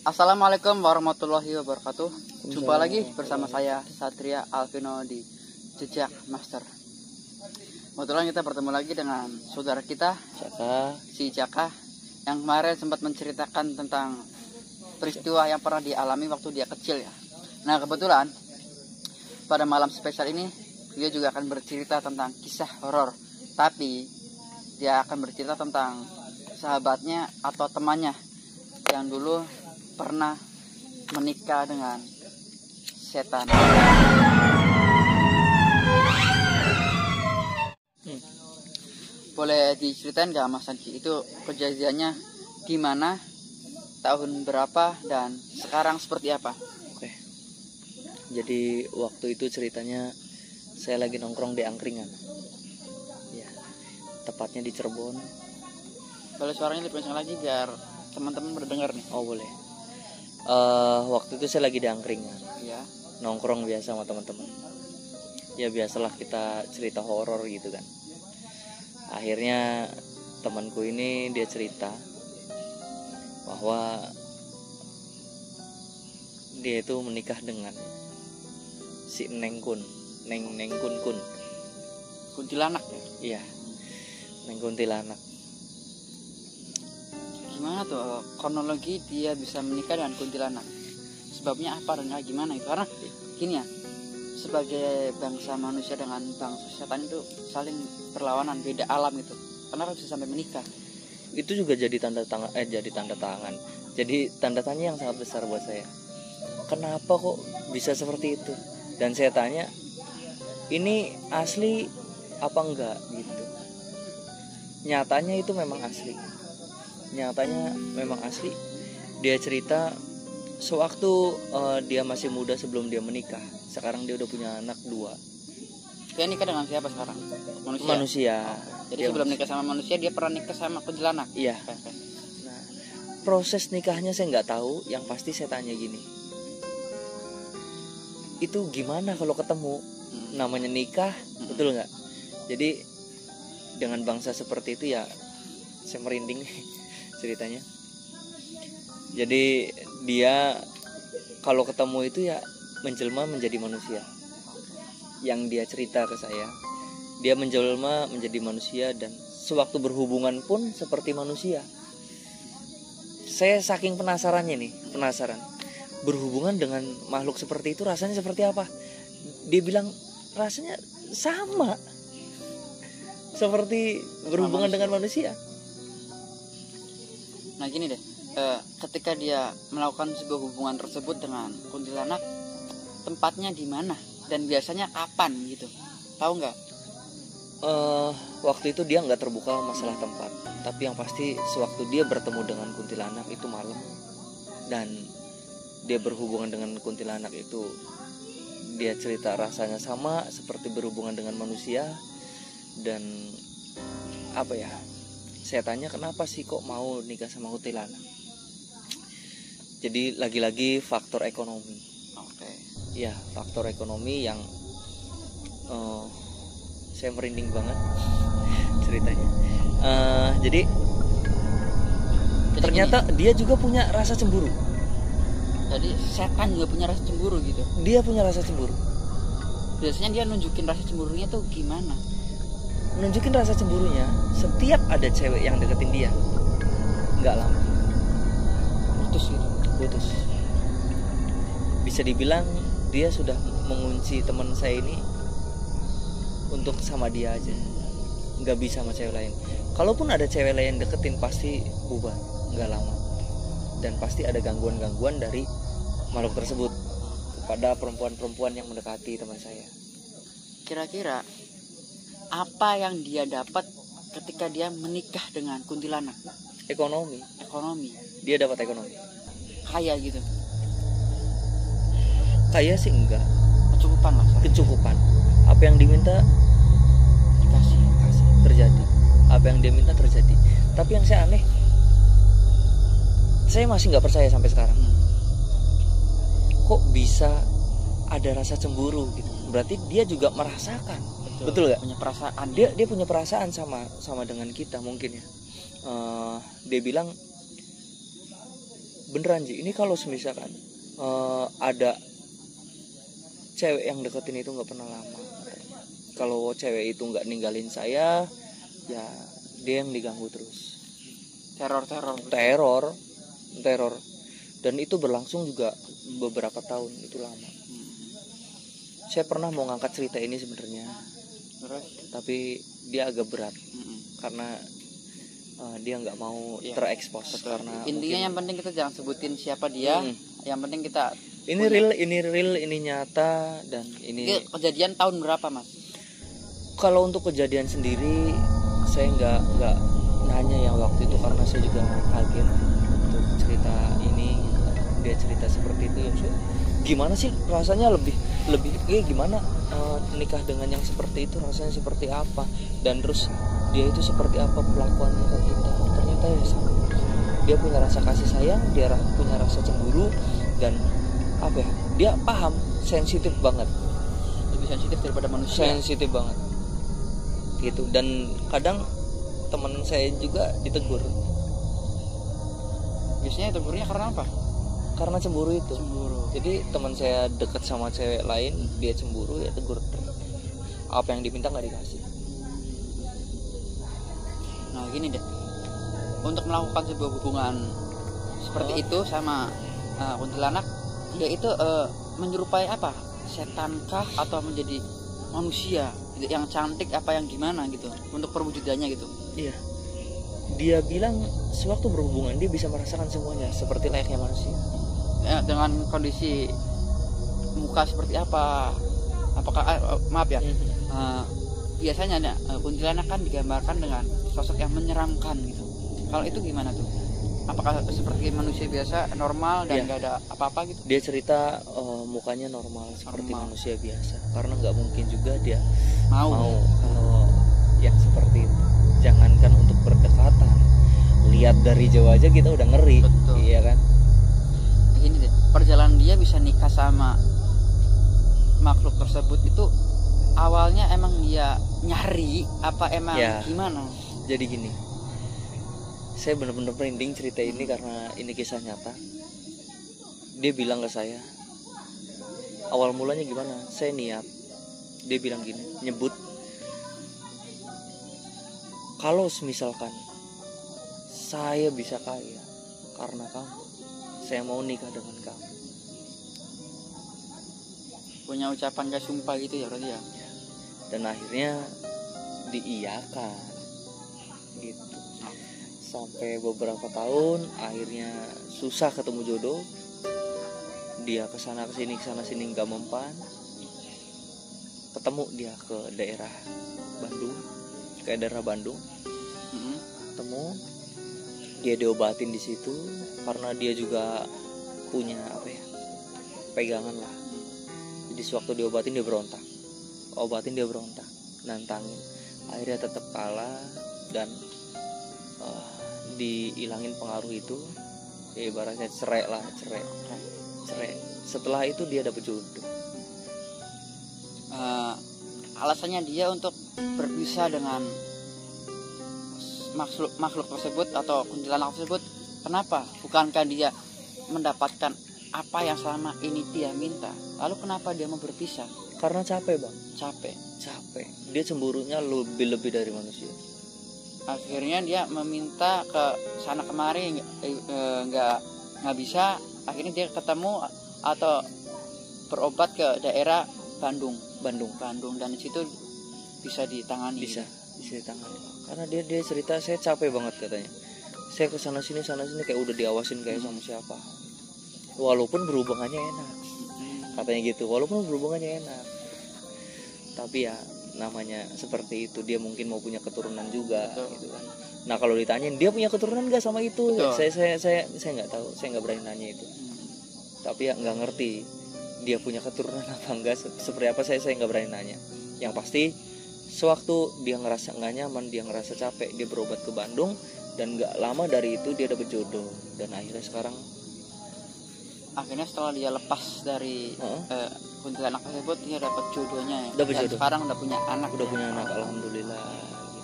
Assalamualaikum warahmatullahi wabarakatuh. Jumpa lagi bersama saya Satria Alvino di Jejak Master. Kebetulan kita bertemu lagi dengan saudara kita si Jaka yang kemarin sempat menceritakan tentang peristiwa yang pernah dialami waktu dia kecil ya. Nah kebetulan pada malam spesial ini dia juga akan bercerita tentang kisah horor, tapi dia akan bercerita tentang sahabatnya atau temannya yang dulu pernah menikah dengan setan. Boleh diceritain gak Mas Andi, itu kejadiannya gimana, tahun berapa, dan sekarang seperti apa? Oke. Jadi waktu itu ceritanya saya lagi nongkrong di angkringan. Ya, tepatnya di Cirebon. Boleh suaranya lebih kencang lagi biar teman-teman berdengar nih. Oh boleh. Waktu itu saya lagi di angkringan. Ya. Nongkrong biasa sama teman-teman. Ya biasalah kita cerita horor gitu kan. Akhirnya temanku ini dia cerita bahwa dia itu menikah dengan si Neng Kun Kun. Kuntilanak ya? Iya, Neng Kuntilanak. Gimana tuh kronologi dia bisa menikah dengan kuntilanak? Sebabnya apa dan gimana itu? Karena gini ya, sebagai bangsa manusia dengan bangsa setan itu saling berlawanan, beda alam gitu. Kenapa bisa sampai menikah? Itu juga jadi tanda tangan, jadi tanda tanya yang sangat besar buat saya. Kenapa kok bisa seperti itu? Dan saya tanya, ini asli apa enggak gitu? Nyatanya itu memang asli. Dia cerita sewaktu dia masih muda sebelum dia menikah. Sekarang dia udah punya anak 2. Dia nikah dengan siapa sekarang? Manusia. Jadi sebelum nikah sama manusia dia pernah nikah sama kuntilanak. Iya. Nah, proses nikahnya saya nggak tahu. Yang pasti saya tanya gini, itu gimana kalau ketemu? Namanya nikah, betul nggak? Jadi dengan bangsa seperti itu ya saya merinding ceritanya. Jadi dia kalau ketemu itu ya menjelma menjadi manusia. Yang dia cerita ke saya, dia menjelma menjadi manusia dan sewaktu berhubungan pun seperti manusia. Saya saking penasaran, berhubungan dengan makhluk seperti itu rasanya seperti apa? Dia bilang rasanya sama seperti berhubungan dengan manusia. Nah gini deh, ketika dia melakukan sebuah hubungan tersebut dengan kuntilanak, tempatnya di mana dan biasanya kapan gitu, tahu nggak? Waktu itu dia nggak terbuka masalah tempat, tapi yang pasti sewaktu dia bertemu dengan kuntilanak itu malam dan dia berhubungan dengan kuntilanak itu, dia cerita rasanya sama seperti berhubungan dengan manusia. Dan apa ya, saya tanya kenapa sih kok mau nikah sama kuntilanak? Jadi lagi-lagi faktor ekonomi. Oke. Ya, faktor ekonomi yang saya merinding banget ceritanya. Jadi ternyata dia juga punya rasa cemburu. Jadi setan juga punya rasa cemburu gitu. Dia punya rasa cemburu. Biasanya dia nunjukin rasa cemburunya tuh gimana? Nunjukin rasa cemburunya setiap ada cewek yang deketin dia. Nggak lama putus. Bisa dibilang dia sudah mengunci teman saya ini untuk sama dia aja, nggak bisa sama cewek lain. Kalaupun ada cewek lain deketin pasti bubar, nggak lama. Dan pasti ada gangguan-gangguan dari makhluk tersebut kepada perempuan-perempuan yang mendekati teman saya. Kira-kira apa yang dia dapat ketika dia menikah dengan kuntilanak? Ekonomi. Dia dapat ekonomi. Kaya gitu? Kaya sih enggak. Kecukupan. Apa yang diminta Dikasih. Terjadi. Apa yang dia minta terjadi. Tapi yang saya aneh, saya masih nggak percaya sampai sekarang. Kok bisa ada rasa cemburu gitu? Berarti dia juga merasakan. Betul nggak? Punya perasaan. Dia punya perasaan sama dengan kita mungkin ya. Dia bilang beneran Ji, ini kalau misalkan ada cewek yang deketin itu nggak pernah lama. Kalau cewek itu nggak ninggalin saya, ya dia yang diganggu terus. Teror. Dan itu berlangsung juga beberapa tahun, itu lama. Saya pernah mau ngangkat cerita ini sebenarnya, tapi dia agak berat karena dia nggak mau terekspos. Karena intinya yang penting kita jangan sebutin siapa dia. Yang penting kita ini real, ini nyata, dan ini kejadian tahun berapa Mas? Kalau untuk kejadian sendiri saya nggak nanya yang waktu itu karena saya juga kaget untuk cerita ini. Dia cerita seperti itu, ya gimana sih rasanya, lebih gimana nikah dengan yang seperti itu, rasanya seperti apa, dan terus dia itu seperti apa perlakuannya ke kita. Ternyata ya sama, dia punya rasa kasih sayang, dia punya rasa cemburu, dan apa ya, dia paham, sensitif banget, lebih sensitif daripada manusia. Sensitif banget gitu. Dan kadang teman saya juga ditegur. Biasanya tegurnya karena apa? Karena cemburu itu. Jadi teman saya dekat sama cewek lain, dia cemburu, ya tegur. Apa yang diminta nggak dikasih. Nah gini deh, untuk melakukan sebuah hubungan seperti itu sama kuntilanak, dia itu menyerupai apa? Setankah atau menjadi manusia yang cantik apa yang gimana gitu untuk perwujudannya gitu? Iya. Dia bilang sewaktu berhubungan dia bisa merasakan semuanya seperti layaknya manusia. Ya, dengan kondisi muka seperti apa? Apakah maaf ya? Biasanya kuntilanak kan digambarkan dengan sosok yang menyeramkan gitu. Kalau itu gimana tuh? Apakah seperti manusia biasa normal dan nggak ada apa-apa gitu? Dia cerita mukanya normal seperti manusia biasa, karena nggak mungkin juga dia mau kalau yang seperti itu. Jangankan untuk berdekatan, lihat dari jauh aja kita udah ngeri. Betul. Iya kan? Gini deh, perjalanan dia bisa nikah sama makhluk tersebut itu awalnya emang dia nyari apa emang gimana? Jadi gini, saya benar-benar merinding cerita ini karena ini kisah nyata. Dia bilang ke saya, awal mulanya gimana? Saya niat. Dia bilang gini, nyebut, kalau misalkan saya bisa kaya karena kamu, saya mau nikah dengan kamu. Punya ucapan kayak sumpah gitu ya berarti ya? Dan akhirnya diiyakan gitu. Sampai beberapa tahun akhirnya susah ketemu jodoh. Dia kesana kesini nggak mempan. Ketemu dia ke daerah Bandung, ketemu, dia diobatin di situ karena dia juga punya pegangan lah. Jadi sewaktu diobatin dia berontak, nantangin, akhirnya tetap kalah dan dihilangin pengaruh itu, ya ibaratnya cerai. Setelah itu dia dapet jodoh. Alasannya dia untuk berpisah dengan makhluk tersebut atau kuntilanak tersebut, kenapa? Bukankah dia mendapatkan apa yang selama ini dia minta? Lalu kenapa dia mau berpisah? Karena capek bang. Capek. Dia cemburunya lebih dari manusia. Akhirnya dia meminta ke sana kemari, nggak bisa. Akhirnya dia ketemu atau berobat ke daerah Bandung, dan di situ bisa ditangani. Bisa ditangani. Karena dia cerita, saya capek banget katanya. Saya ke sana sini kayak udah diawasin kayak sama siapa. Walaupun berhubungannya enak. Katanya gitu, walaupun berhubungannya enak. Tapi ya namanya seperti itu, dia mungkin mau punya keturunan juga. Betul. Gitu kan. Nah, kalau ditanyain dia punya keturunan enggak sama itu? Saya nggak tahu, saya nggak berani nanya itu. Tapi ya nggak ngerti dia punya keturunan apa enggak, seperti apa saya nggak berani nanya. Yang pasti sewaktu dia ngerasa nggak nyaman, dia ngerasa capek, dia berobat ke Bandung, dan nggak lama dari itu dia dapet jodoh. Dan akhirnya setelah dia lepas dari kuntilanak tersebut, dia dapat jodohnya. Jodoh. Sekarang udah punya anak. Alhamdulillah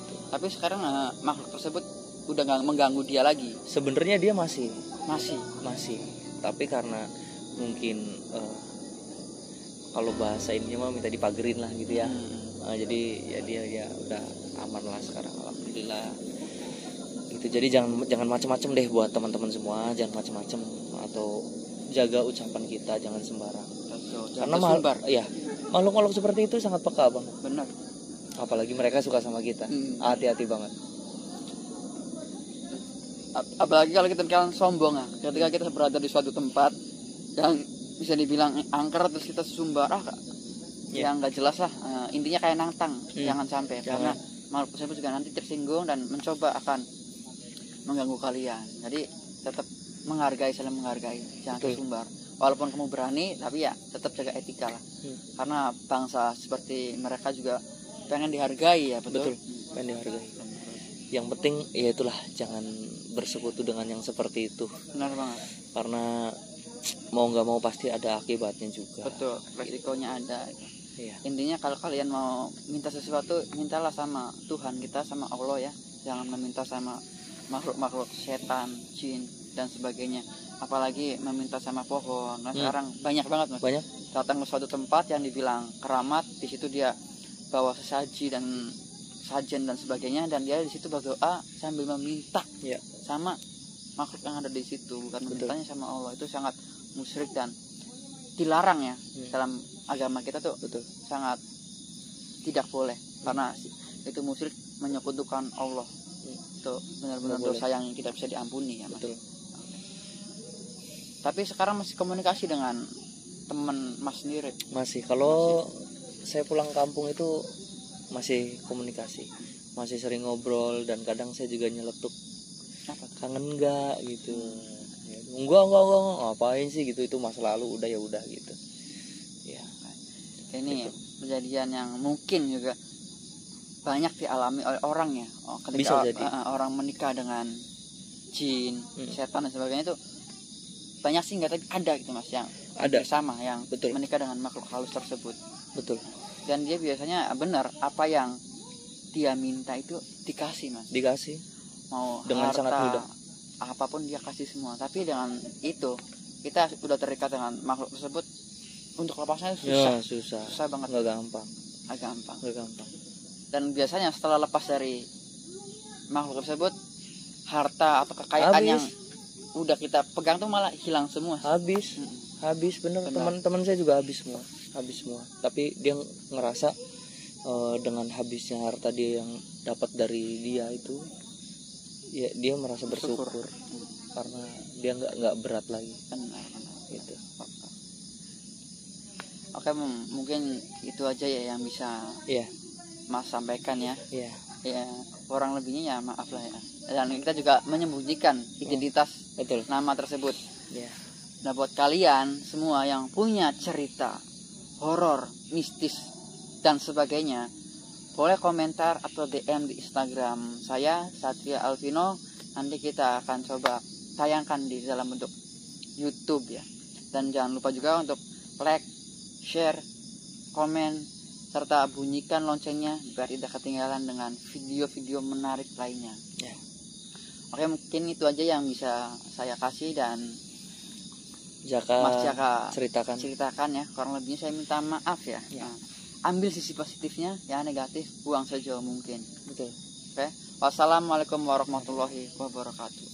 gitu. Tapi sekarang makhluk tersebut udah nggak mengganggu dia lagi. Sebenarnya dia masih masih. Tapi karena mungkin kalau bahasa ininya mah minta dipagerin lah gitu ya. Jadi ya dia ya udah aman lah sekarang, alhamdulillah gitu. Jadi jangan macam-macam deh buat teman-teman semua, jangan macam-macam, atau jaga ucapan kita, jangan sembarang. Karena makhluk-makhluk seperti itu sangat peka banget. Benar. Apalagi mereka suka sama kita. Hati-hati banget. Apalagi kalau kita bilang sombong ya, ketika kita berada di suatu tempat yang bisa dibilang angker terus kita sumbar yang nggak jelas lah, intinya kayak nantang, jangan sampai karena makhluk tersebut juga nanti tersinggung dan mencoba akan mengganggu kalian. Jadi tetap saling menghargai, jangan tersumbar. Walaupun kamu berani, tapi ya tetap jaga etika lah. Karena bangsa seperti mereka juga pengen dihargai ya, betul. Pengen dihargai. Yang penting ya itulah, jangan bersekutu dengan yang seperti itu. Benar banget. Karena mau nggak mau pasti ada akibatnya juga. Betul, resikonya ada. Iya. Intinya kalau kalian mau minta sesuatu, mintalah sama Tuhan kita, sama Allah ya. Jangan meminta sama makhluk-makhluk setan, jin dan sebagainya. Apalagi meminta sama pohon. Nah, sekarang banyak banget Mas. Banyak. Datang ke suatu tempat yang dibilang keramat, di situ dia bawa sesaji dan sajen dan sebagainya, dan dia di situ berdoa sambil meminta sama makhluk yang ada di situ, bukan memintanya sama Allah. Itu sangat musyrik dan dilarang ya. Dalam agama kita tuh sangat tidak boleh, karena itu musyrik, menyekutukan Allah. Itu benar-benar dosa yang tidak bisa diampuni ya Mas. Betul. Tapi sekarang masih komunikasi dengan teman Mas sendiri? Masih. Kalau saya pulang kampung itu masih komunikasi, masih sering ngobrol, dan kadang saya juga nyeletuk, kangen nggak gitu. Enggak ngapain sih gitu, itu masa lalu, udah ya udah gitu ya. Ini kejadian yang mungkin juga banyak dialami oleh orang ya, ketika orang menikah dengan jin, setan dan sebagainya, itu banyak sih, nggak, tapi ada gitu Mas, yang ada sama yang menikah dengan makhluk halus tersebut. Betul. Dan dia biasanya benar, apa yang dia minta itu dikasih Mas. Dikasih. Mau dengan harta, sangat mudah. Apapun dia kasih semua. Tapi dengan itu kita sudah terikat dengan makhluk tersebut, untuk lepasnya susah. Susah banget. Nggak gampang. Nggak gampang. Dan biasanya setelah lepas dari makhluk tersebut, harta atau kekayaan yang udah kita pegang tuh malah hilang semua. Habis bener. Teman-teman saya juga habis semua. Tapi dia ngerasa dengan habisnya harta dia yang dapat dari dia itu, ya dia merasa bersyukur. Karena dia nggak berat lagi. Benar. Gitu. Oke, mungkin itu aja ya yang bisa Mas sampaikan ya. Ya, kurang lebihnya ya maaf lah ya. Dan kita juga menyembunyikan identitas nama tersebut. Nah, buat kalian semua yang punya cerita horor, mistis dan sebagainya, boleh komentar atau DM di Instagram saya, Satria Alvino. Nanti kita akan coba tayangkan di dalam bentuk YouTube ya. Dan jangan lupa juga untuk like, share, komen, serta bunyikan loncengnya biar tidak ketinggalan dengan video-video menarik lainnya. Oke, mungkin itu aja yang bisa saya kasih, dan Mas Jaka ceritakan ya. Kurang lebihnya saya minta maaf ya. Nah, ambil sisi positifnya, ya negatif buang sejauh mungkin. Betul. Oke. Wassalamualaikum warahmatullahi wabarakatuh.